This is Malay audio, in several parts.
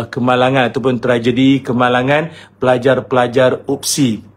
kemalangan ataupun tragedi kemalangan pelajar-pelajar UPSI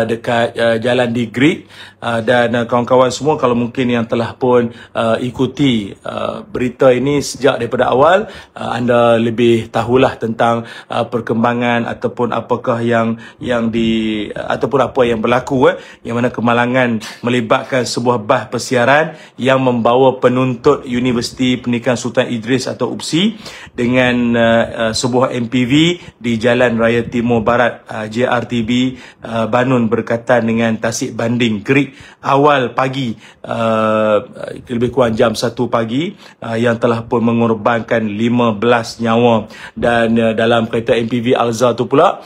dekat jalan di Greek, dan kawan-kawan semua kalau mungkin yang telah pun ikuti berita ini sejak daripada awal, anda lebih tahulah tentang perkembangan ataupun apakah yang ataupun apa yang berlaku, yang mana kemalangan melibatkan sebuah bas persiaran yang membawa penuntut Universiti Pendidikan Sultan Idris atau UPSI dengan sebuah MPV di Jalan Raya Timur Barat JRTB Banun berkaitan dengan tasik banding Greek awal pagi, lebih kurang jam 1 pagi, yang telah pun mengorbankan 15 nyawa. Dan dalam kereta MPV Alza tu pula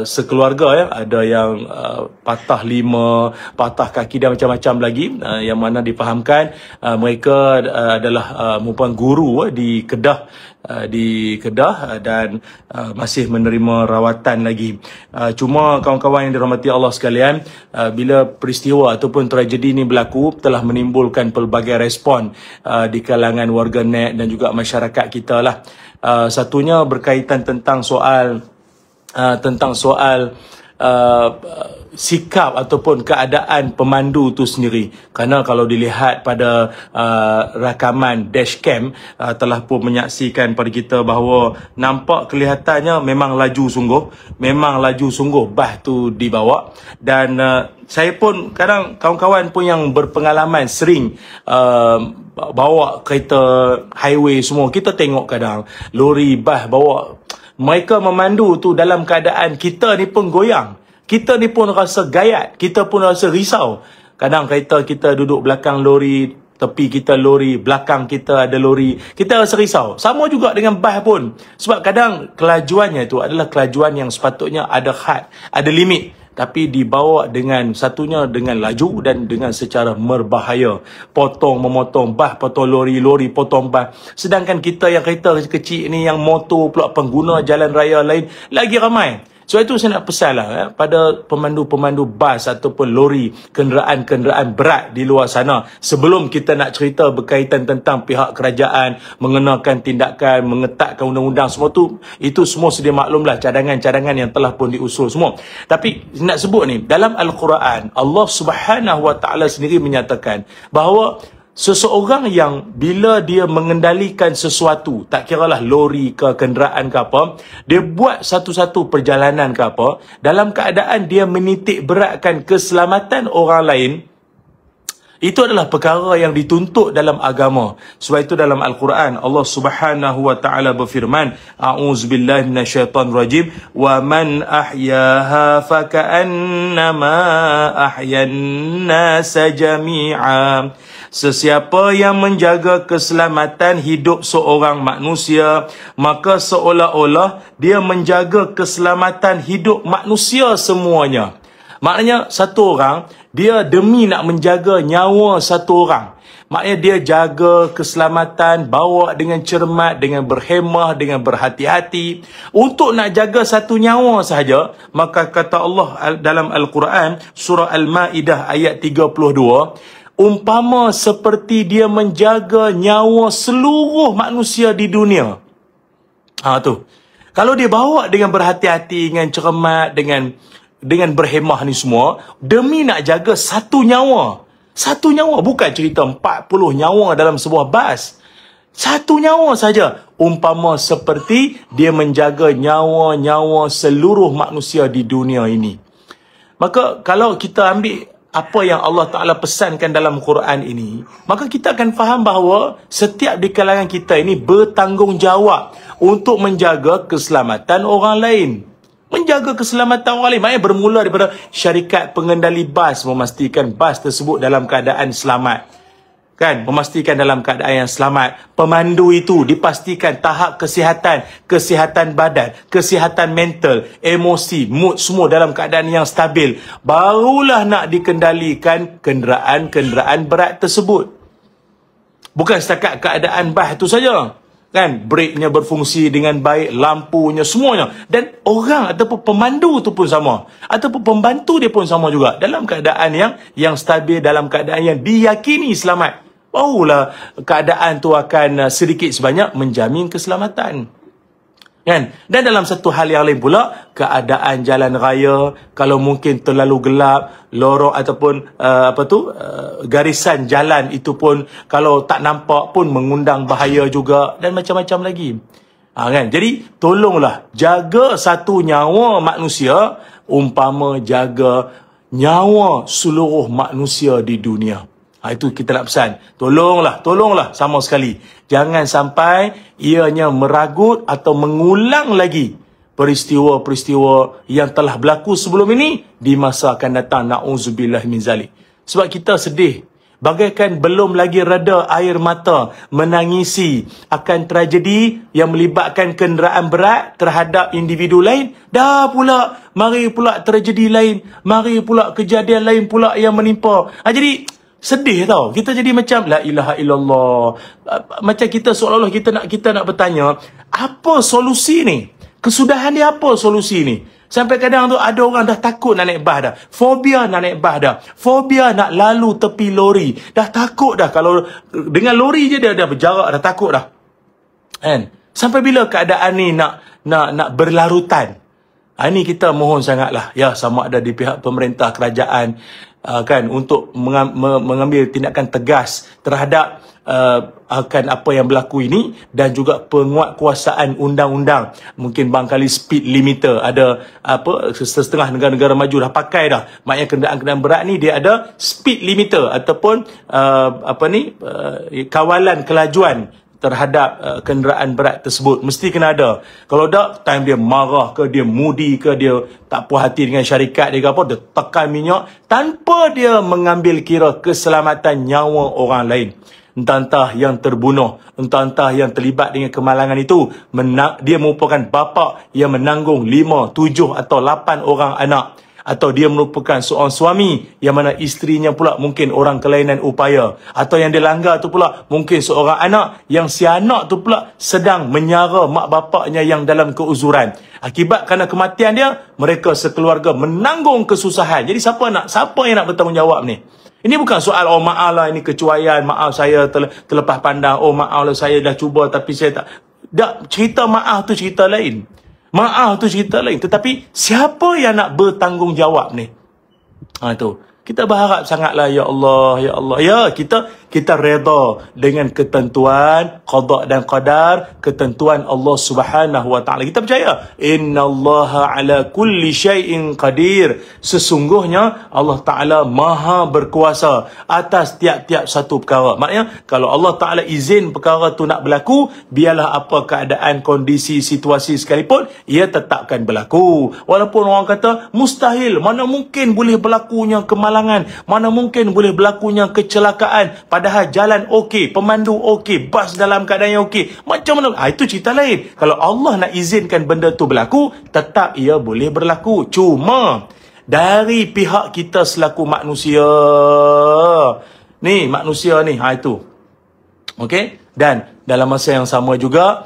sekeluarga, ada yang patah 5, patah kaki dan macam-macam lagi, yang mana difahamkan mereka adalah merupakan guru di Kedah dan masih menerima rawatan lagi. Cuma kawan-kawan yang dirahmati Allah sekalian, bila peristiwa ataupun tragedi ini berlaku telah menimbulkan pelbagai respon di kalangan warganet dan juga masyarakat kita lah. Satunya berkaitan tentang soal sikap ataupun keadaan pemandu itu sendiri. Kerana kalau dilihat pada rakaman dashcam, telah pun menyaksikan pada kita bahawa nampak kelihatannya memang laju sungguh bas tu dibawa. Dan saya pun kadang kawan-kawan pun yang berpengalaman sering bawa kereta highway semua, kita tengok kadang lori bas bawa, mereka memandu tu dalam keadaan kita ni pun goyang. Kita ni pun rasa gayat, kita pun rasa risau. Kadang kereta kita duduk belakang lori, tepi kita lori, belakang kita ada lori, kita rasa risau. Sama juga dengan bas pun. Sebab kadang kelajuannya itu adalah kelajuan yang sepatutnya ada had, ada limit. Tapi dibawa dengan satunya dengan laju dan dengan secara berbahaya. Memotong bas, potong lori, potong bas. Sedangkan kita yang kereta kecil ni, yang motor pula, pengguna jalan raya lain, lagi ramai. So itu saya nak pesan lah pada pemandu-pemandu bas ataupun lori, kenderaan-kenderaan berat di luar sana. Sebelum kita nak cerita berkaitan tentang pihak kerajaan mengenakan tindakan, mengetatkan undang-undang semua tu, itu semua sedia maklumlah cadangan-cadangan yang telah pun diusul semua. Tapi nak sebut ni, dalam Al-Quran Allah Subhanahu Wa Taala sendiri menyatakan bahawa seseorang yang bila dia mengendalikan sesuatu, tak kiralah lori ke kenderaan ke apa, dia buat satu-satu perjalanan ke apa, dalam keadaan dia menitik beratkan keselamatan orang lain, itu adalah perkara yang dituntut dalam agama. Sebab itu dalam Al-Quran Allah Subhanahu Wa Taala berfirman, a'udzubillahi minasyaitonirrajim, wa man ahyaha faka'annama ahyan nasa jami'a. Sesiapa yang menjaga keselamatan hidup seorang manusia, maka seolah-olah dia menjaga keselamatan hidup manusia semuanya. Maknanya satu orang, dia demi nak menjaga nyawa satu orang, maknanya dia jaga keselamatan, bawa dengan cermat, dengan berhemah, dengan berhati-hati untuk nak jaga satu nyawa sahaja. Maka kata Allah dalam Al-Quran surah Al-Ma'idah ayat 32, umpama seperti dia menjaga nyawa seluruh manusia di dunia. Tu. Kalau dia bawa dengan berhati-hati, dengan cermat, dengan berhemah ni semua, demi nak jaga satu nyawa. Satu nyawa, bukan cerita 40 nyawa dalam sebuah bas. Satu nyawa saja. Umpama seperti dia menjaga nyawa-nyawa seluruh manusia di dunia ini. Maka kalau kita ambil apa yang Allah Ta'ala pesankan dalam Quran ini, maka kita akan faham bahawa setiap di kalangan kita ini bertanggungjawab untuk menjaga keselamatan orang lain. Menjaga keselamatan orang lain, maknanya bermula daripada syarikat pengendali bas memastikan bas tersebut dalam keadaan selamat. Kan, memastikan dalam keadaan yang selamat. Pemandu itu dipastikan tahap kesihatan badan, kesihatan mental, emosi, mood semua dalam keadaan yang stabil. Barulah nak dikendalikan kenderaan-kenderaan berat tersebut. Bukan setakat keadaan bas itu saja. Kan, brake-nya berfungsi dengan baik, lampunya, semuanya. Dan orang ataupun pemandu itu pun sama. Ataupun pembantu dia pun sama juga. Dalam keadaan yang stabil, dalam keadaan yang diyakini selamat. Barulah keadaan tu akan sedikit sebanyak menjamin keselamatan. Kan? Dan dalam satu hal yang lain pula, keadaan jalan raya kalau mungkin terlalu gelap, lorong ataupun garisan jalan itu pun kalau tak nampak pun mengundang bahaya juga, dan macam-macam lagi. Kan? Jadi tolonglah jaga satu nyawa manusia umpama jaga nyawa seluruh manusia di dunia. Itu kita nak pesan. Tolonglah sama sekali. Jangan sampai ianya meragut atau mengulang lagi peristiwa-peristiwa yang telah berlaku sebelum ini di masa akan datang. Na'udzubillah min zalik. Sebab kita sedih. Bagaikan belum lagi reda air mata menangisi akan tragedi yang melibatkan kenderaan berat terhadap individu lain. Dah pula, mari pula tragedi lain. Mari pula kejadian lain pula yang menimpa. Jadi sedih tau. Kita jadi macam la ilaha illallah. Macam kita seolah-olah kita nak bertanya, apa solusi ni? Kesudahan dia apa solusi ni? Sampai kadang tu ada orang dah takut nak naik bas dah. Fobia nak naik bas dah. Fobia nak lalu tepi lori. Dah takut dah. Kalau dengan lori je dia dah berjarak, dah takut dah. Kan? Sampai bila keadaan ni nak berlarutan? Ini kita mohon sangatlah, ya, sama ada di pihak pemerintah kerajaan kan, untuk mengambil tindakan tegas terhadap akan apa yang berlaku ini, dan juga penguatkuasaan undang-undang. Mungkin barangkali speed limiter ada setengah negara-negara maju dah pakai dah. Maknanya kenderaan-kenderaan berat ni dia ada speed limiter ataupun kawalan kelajuan terhadap kenderaan berat tersebut. Mesti kena ada. Kalau tak, time dia marah ke, dia moody ke, dia tak puas hati dengan syarikat dia ke apa, dia tekan minyak tanpa dia mengambil kira keselamatan nyawa orang lain. Entah-entah yang terbunuh, entah-entah yang terlibat dengan kemalangan itu, dia merupakan bapa yang menanggung 5, 7 atau 8 orang anak. Atau dia merupakan seorang suami yang mana isterinya pula mungkin orang kelainan upaya. Atau yang dilanggar tu pula mungkin seorang anak yang si anak tu pula sedang menyara mak bapaknya yang dalam keuzuran. Akibat kerana kematian dia, mereka sekeluarga menanggung kesusahan. Jadi siapa yang nak bertanggungjawab ni? Ini bukan soal, oh maaf lah ini kecuaian, maaf saya terlepas pandang, oh maaf lah saya dah cuba tapi saya tak. Cerita maaf tu cerita lain. Maaf tu cerita lain. Tetapi siapa yang nak bertanggungjawab ni? Itu. Kita berharap sangatlah, ya Allah, ya Allah. Ya, kita reda dengan ketentuan qada dan qadar, ketentuan Allah Subhanahu wa taala. Kita percaya innallaha ala kulli syai'in qadir. Sesungguhnya Allah Taala Maha berkuasa atas tiap-tiap satu perkara. Maknanya kalau Allah Taala izin perkara tu nak berlaku, biarlah apa keadaan, kondisi, situasi sekalipun, ia tetapkan berlaku. Walaupun orang kata mustahil, mana mungkin boleh berlakunya kemalangan, mana mungkin boleh berlakunya kecelakaan, padahal jalan okey, pemandu okey, bas dalam keadaan yang okey. Macam mana? Itu cerita lain. Kalau Allah nak izinkan benda tu berlaku, tetap ia boleh berlaku. Cuma dari pihak kita selaku manusia ni, itu. Okey? Dan dalam masa yang sama juga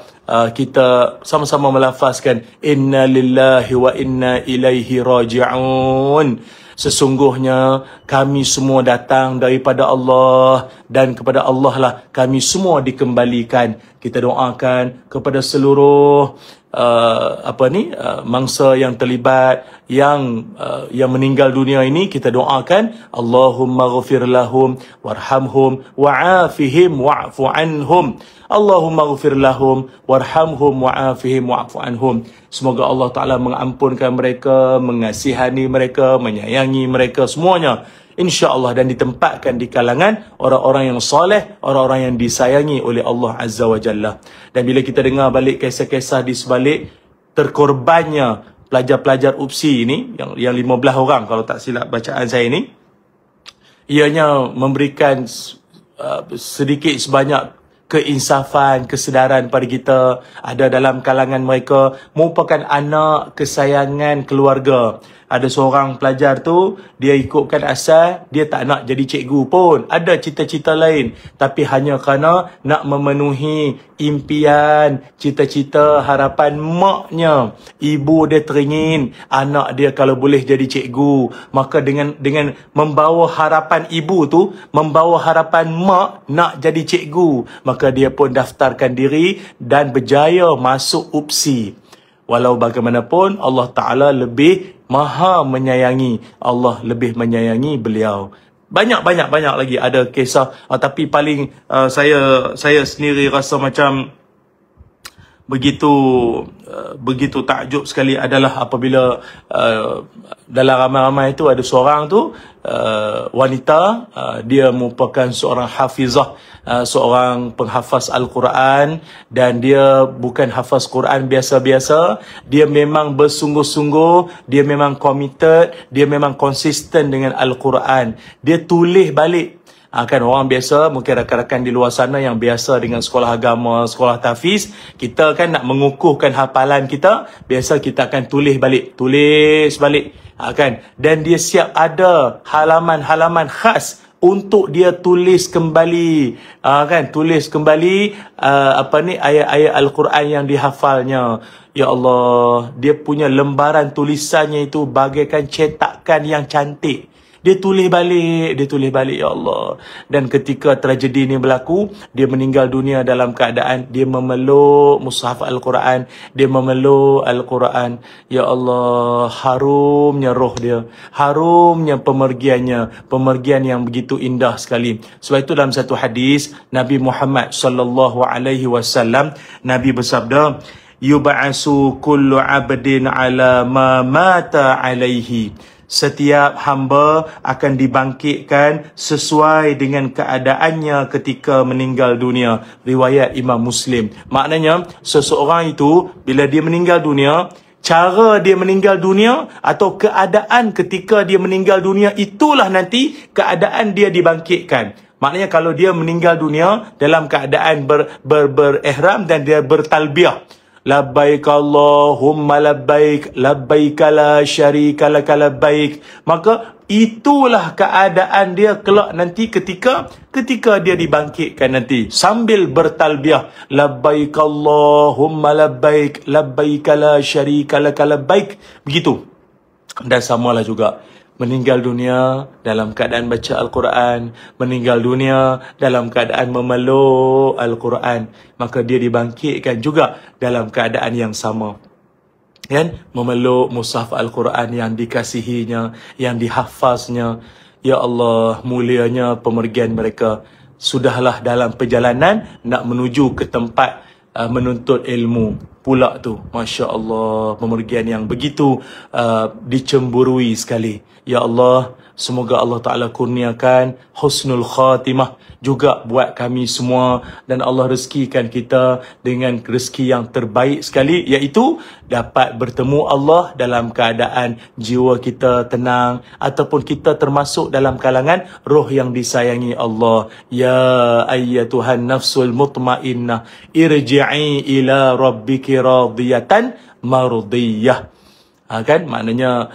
kita sama-sama melafazkan inna lillahi wa inna ilaihi raji'un. Sesungguhnya kami semua datang daripada Allah, dan kepada Allah lah kami semua dikembalikan. Kita doakan kepada seluruh mangsa yang terlibat, yang meninggal dunia ini. Kita doakan Allahumma ghafir lahum warhamhum wa'afihim wa'fu anhum. Allahumma ghafir lahum warhamhum wa'afihim wa'fu anhum. Semoga Allah Ta'ala mengampunkan mereka, mengasihani mereka, menyayangi mereka semuanya, insya-Allah, dan ditempatkan di kalangan orang-orang yang soleh, orang-orang yang disayangi oleh Allah Azza wa Jalla. Dan bila kita dengar balik kisah-kisah di sebalik terkorbannya pelajar-pelajar UPSI ini, yang 15 orang kalau tak silap bacaan saya ini, ianya memberikan sedikit sebanyak keinsafan, kesedaran pada kita. Ada dalam kalangan mereka merupakan anak kesayangan keluarga. Ada seorang pelajar tu, dia ikutkan asal, dia tak nak jadi cikgu pun. Ada cita-cita lain. Tapi hanya kerana nak memenuhi impian, cita-cita, harapan maknya. Ibu dia teringin anak dia kalau boleh jadi cikgu. Maka dengan membawa harapan ibu tu, membawa harapan mak nak jadi cikgu, maka dia pun daftarkan diri dan berjaya masuk UPSI. Walau bagaimanapun Allah Ta'ala lebih maha menyayangi. Allah lebih menyayangi beliau. Banyak lagi ada kisah, tapi paling saya sendiri rasa macam begitu takjub sekali adalah apabila dalam ramai-ramai itu ada seorang tu wanita, dia merupakan seorang hafizah, seorang penghafaz Al-Quran, dan dia bukan hafaz Quran biasa-biasa, dia memang bersungguh-sungguh, dia memang committed, dia memang konsisten dengan Al-Quran. Dia tulis balik. Kan orang biasa, mungkin rakan-rakan di luar sana yang biasa dengan sekolah agama, sekolah tahfiz, kita kan nak mengukuhkan hafalan kita, biasa kita akan tulis balik, kan, dan dia siap ada halaman-halaman khas untuk dia tulis kembali, kan, tulis kembali ayat-ayat Al-Quran yang dihafalnya. Ya Allah, dia punya lembaran tulisannya itu bagaikan cetakan yang cantik. Dia tulis balik, ya Allah. Dan ketika tragedi ini berlaku, dia meninggal dunia dalam keadaan dia memeluk mushaf Al-Quran, dia memeluk Al-Quran. Ya Allah, harumnya roh dia, harumnya pemergiannya, pemergian yang begitu indah sekali. Sebab itu dalam satu hadis Nabi Muhammad sallallahu alaihi wasallam, Nabi bersabda, yub'asu kullu 'abdin 'ala ma mata 'alaihi. Setiap hamba akan dibangkitkan sesuai dengan keadaannya ketika meninggal dunia. Riwayat Imam Muslim. Maknanya, seseorang itu bila dia meninggal dunia, cara dia meninggal dunia atau keadaan ketika dia meninggal dunia, itulah nanti keadaan dia dibangkitkan. Maknanya kalau dia meninggal dunia dalam keadaan berihram dan dia bertalbiyah, labbaik Allahumma labbaik, labbaik la syarika laka labbaik, maka itulah keadaan dia kelak nanti ketika dia dibangkitkan nanti sambil bertalbiyah, labbaik Allahumma labbaik, labbaik la syarika laka labbaik. Begitu. Dan samalah juga meninggal dunia dalam keadaan baca Al-Quran, meninggal dunia dalam keadaan memeluk Al-Quran, maka dia dibangkitkan juga dalam keadaan yang sama. Kan? Memeluk mushaf Al-Quran yang dikasihinya, yang dihafaznya. Ya Allah, mulianya pemergian mereka. Sudahlah dalam perjalanan nak menuju ke tempat menuntut ilmu pula tu. Masya Allah, pemergian yang begitu dicemburui sekali. Ya Allah, semoga Allah Ta'ala kurniakan husnul khatimah juga buat kami semua, dan Allah rezekikan kita dengan rezeki yang terbaik sekali, iaitu dapat bertemu Allah dalam keadaan jiwa kita tenang, ataupun kita termasuk dalam kalangan roh yang disayangi Allah. Ya ayyatuhan nafsul mutmainnah, irji'i ila rabbiki radiyatan mardiyah. Kan, maknanya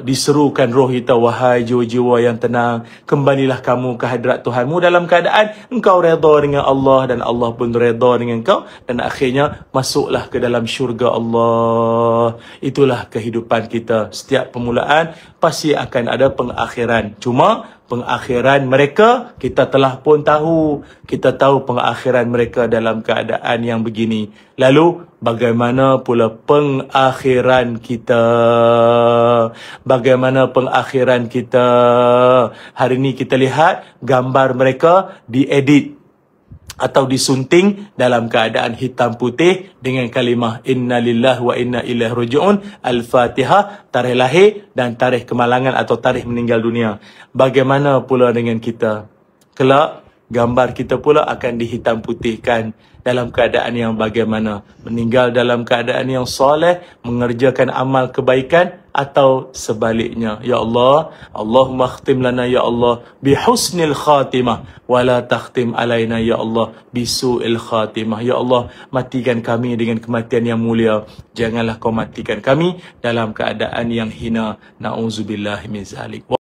diserukan roh kita, wahai jiwa-jiwa yang tenang, kembalilah kamu ke hadrat Tuhanmu dalam keadaan engkau redha dengan Allah dan Allah pun redha dengan engkau, dan akhirnya masuklah ke dalam syurga Allah. Itulah kehidupan kita. Setiap permulaan pasti akan ada pengakhiran. Cuma pengakhiran mereka kita telah pun tahu. Kita tahu pengakhiran mereka dalam keadaan yang begini. Lalu bagaimana pula pengakhiran kita? Bagaimana pengakhiran kita? Hari ini kita lihat gambar mereka diedit atau disunting dalam keadaan hitam putih dengan kalimah Inna lillahi wa inna ilaihi raji'un, Al-Fatihah, tarikh lahir dan tarikh kemalangan atau tarikh meninggal dunia. Bagaimana pula dengan kita? Kelak gambar kita pula akan dihitam putihkan dalam keadaan yang bagaimana? Meninggal dalam keadaan yang soleh, mengerjakan amal kebaikan, atau sebaliknya. Ya Allah, Allahumma khtim lana ya Allah bihusnil khatimah, wala takhtim alaina ya Allah bisu'il khatimah. Ya Allah, matikan kami dengan kematian yang mulia. Janganlah kau matikan kami dalam keadaan yang hina. Na'udzubillahi min zalik.